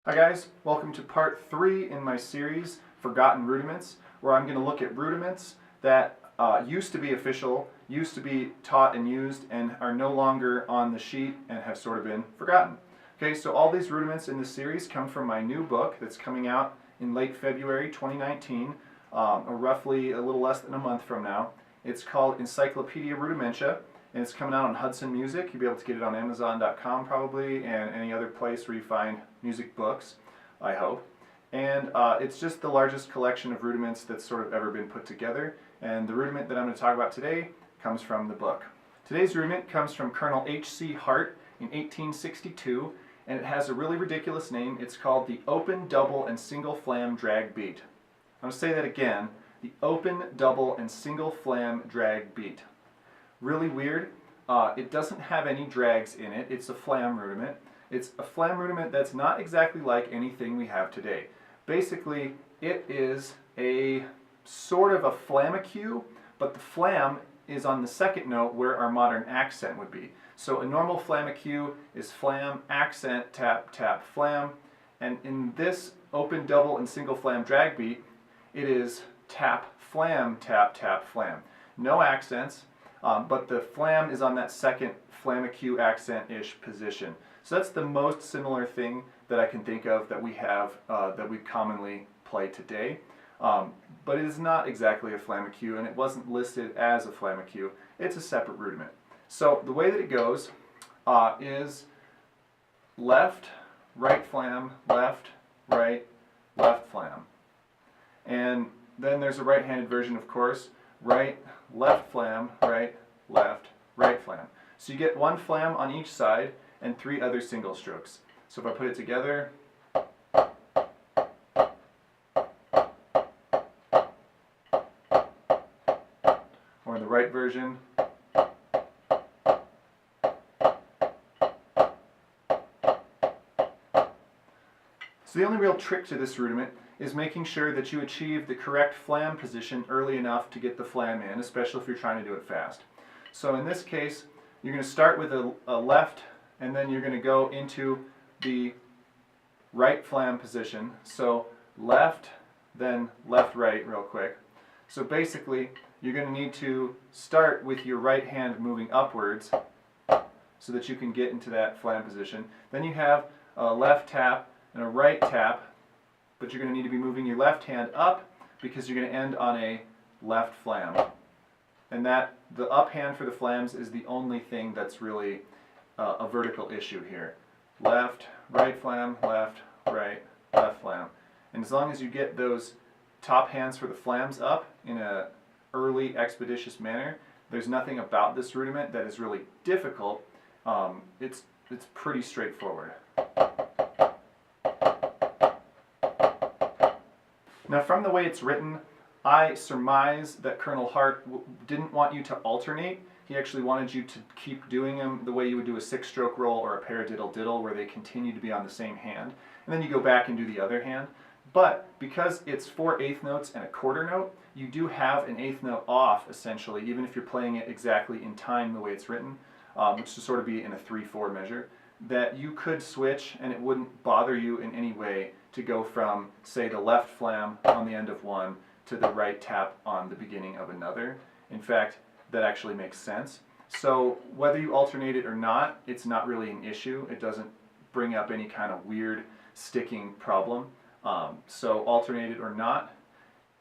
Hi guys, welcome to part 3 in my series, Forgotten Rudiments, where I'm going to look at rudiments that used to be official, used to be taught and used, and are no longer on the sheet and have sort of been forgotten. Okay, so all these rudiments in this series come from my new book that's coming out in late February 2019, or roughly a little less than a month from now. It's called Encyclopedia Rudimentia, and it's coming out on Hudson Music. You'll be able to get it on Amazon.com probably, and any other place where you find music books, I hope. And it's just the largest collection of rudiments that's sort of ever been put together. And the rudiment that I'm going to talk about today comes from the book. Today's rudiment comes from Colonel H.C. Hart in 1862, and it has a really ridiculous name. It's called the Open, Double, and Single Flam Drag Beat. I'm going to say that again, the Open, Double, and Single Flam Drag Beat. Really weird. It doesn't have any drags in it. It's a flam rudiment. It's a flam rudiment that's not exactly like anything we have today. Basically, it is a sort of a flamacue, but the flam is on the second note where our modern accent would be. So a normal flamacue is flam, accent, tap, tap, flam. And in this open, double, and single flam drag beat, it is tap, flam, tap, tap, flam. No accents. But the flam is on that second flamacue accent-ish position. So that's the most similar thing that I can think of that we have, that we commonly play today. But it is not exactly a flamacue, and it wasn't listed as a flamacue. It's a separate rudiment. So the way that it goes is left, right flam, left, right, left flam. And then there's a right-handed version, of course. Right, left flam, right, left, right flam. So you get one flam on each side and 3 other single strokes. So if I put it together, or in the right version, so the only real trick to this rudiment is making sure that you achieve the correct flam position early enough to get the flam in, especially if you're trying to do it fast. So in this case, you're going to start with a left, and then you're going to go into the right flam position. So left, then left, right real quick. So basically, you're going to need to start with your right hand moving upwards so that you can get into that flam position. Then you have a left tap and a right tap, but you're going to need to be moving your left hand up because you're going to end on a left flam. And that the up hand for the flams is the only thing that's really a vertical issue here. Left, right flam, left, right, left flam. And as long as you get those top hands for the flams up in an early, expeditious manner, there's nothing about this rudiment that is really difficult. It's pretty straightforward. Now, from the way it's written, I surmise that Colonel Hart didn't want you to alternate. He actually wanted you to keep doing them the way you would do a 6-stroke roll or a paradiddle-diddle, where they continue to be on the same hand. And then you go back and do the other hand. But because it's 4 eighth notes and a quarter note, you do have an eighth note off, essentially, even if you're playing it exactly in time the way it's written, which would sort of be in a 3-4 measure, that you could switch and it wouldn't bother you in any way to go from, say, the left flam on the end of one to the right tap on the beginning of another. In fact, that actually makes sense. So whether you alternate it or not, it's not really an issue. It doesn't bring up any kind of weird sticking problem. So alternate it or not,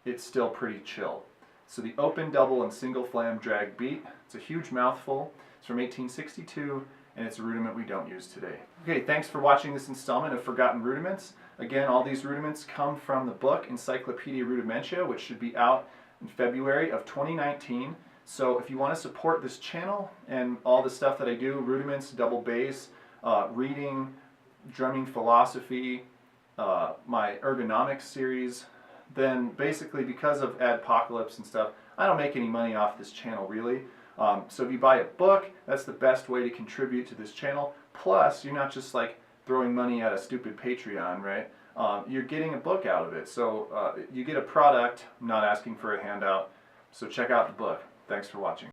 it's still pretty chill. So the open, double, and single flam drag beat, it's a huge mouthful. It's from 1862. And it's a rudiment we don't use today. Okay, thanks for watching this installment of Forgotten Rudiments. Again, all these rudiments come from the book Encyclopedia Rudimentia, which should be out in February of 2019. So if you want to support this channel and all the stuff that I do, rudiments, double bass, reading, drumming philosophy, my ergonomics series, then basically because of Adpocalypse and stuff, I don't make any money off this channel really. So if you buy a book, that's the best way to contribute to this channel. Plus, you're not just like throwing money at a stupid Patreon, right? You're getting a book out of it. So you get a product. I'm not asking for a handout. So check out the book. Thanks for watching.